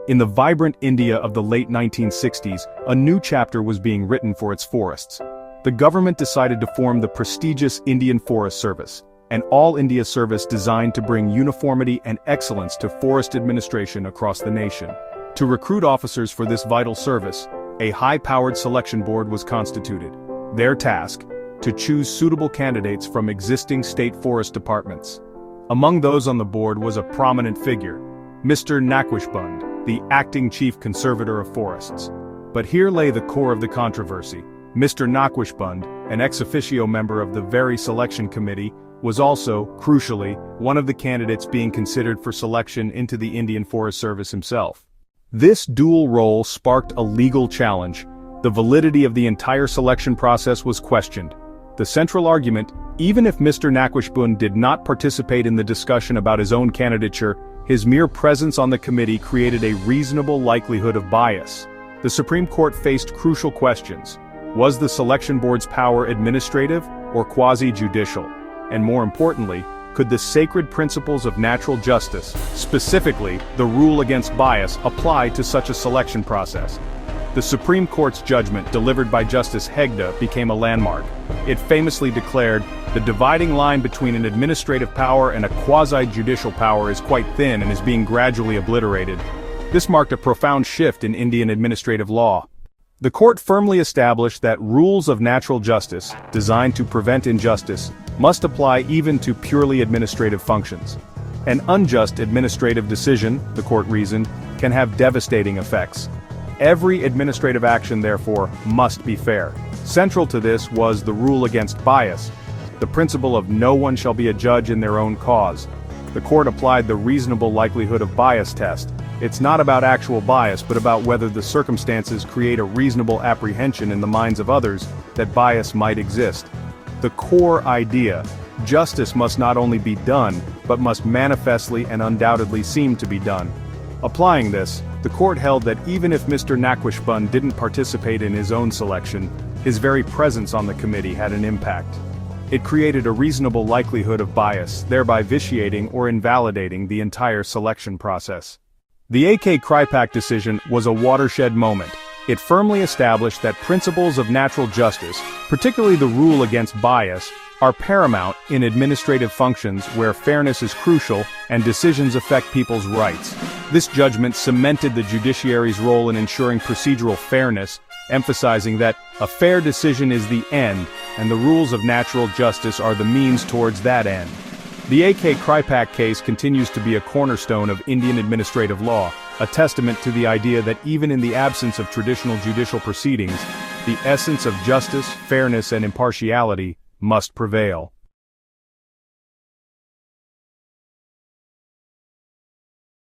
In the vibrant India of the late 1960s, a new chapter was being written for its forests. The government decided to form the prestigious Indian Forest Service, an all-India service designed to bring uniformity and excellence to forest administration across the nation. To recruit officers for this vital service, a high-powered selection board was constituted. Their task: to choose suitable candidates from existing state forest departments. Among those on the board was a prominent figure, Mr. Naquishband, the acting chief conservator of forests. But here lay the core of the controversy. Mr. Naquishband, an ex officio member of the very selection committee, was also, crucially, one of the candidates being considered for selection into the Indian Forest Service himself. This dual role sparked a legal challenge. The validity of the entire selection process was questioned. The central argument: even if Mr. Naquishband did not participate in the discussion about his own candidature, his mere presence on the committee created a reasonable likelihood of bias. The Supreme Court faced crucial questions. Was the selection board's power administrative or quasi-judicial? And more importantly, could the sacred principles of natural justice, specifically the rule against bias, apply to such a selection process? The Supreme Court's judgment, delivered by Justice Hegde, became a landmark. It famously declared, "The dividing line between an administrative power and a quasi-judicial power is quite thin and is being gradually obliterated." This marked a profound shift in Indian administrative law. The court firmly established that rules of natural justice, designed to prevent injustice, must apply even to purely administrative functions. An unjust administrative decision, the court reasoned, can have devastating effects. Every administrative action, therefore, must be fair. Central to this was the rule against bias, the principle of no one shall be a judge in their own cause. The court applied the reasonable likelihood of bias test. It's not about actual bias, but about whether the circumstances create a reasonable apprehension in the minds of others that bias might exist. The core idea: justice must not only be done, but must manifestly and undoubtedly seem to be done. Applying this, the court held that even if Mr. Naquishband didn't participate in his own selection, his very presence on the committee had an impact. It created a reasonable likelihood of bias, thereby vitiating or invalidating the entire selection process. The A.K. Kripak decision was a watershed moment. It firmly established that principles of natural justice, particularly the rule against bias, are paramount in administrative functions where fairness is crucial and decisions affect people's rights. This judgment cemented the judiciary's role in ensuring procedural fairness, emphasizing that a fair decision is the end, and the rules of natural justice are the means towards that end. The A.K. Kripak case continues to be a cornerstone of Indian administrative law, a testament to the idea that even in the absence of traditional judicial proceedings, the essence of justice, fairness, and impartiality must prevail.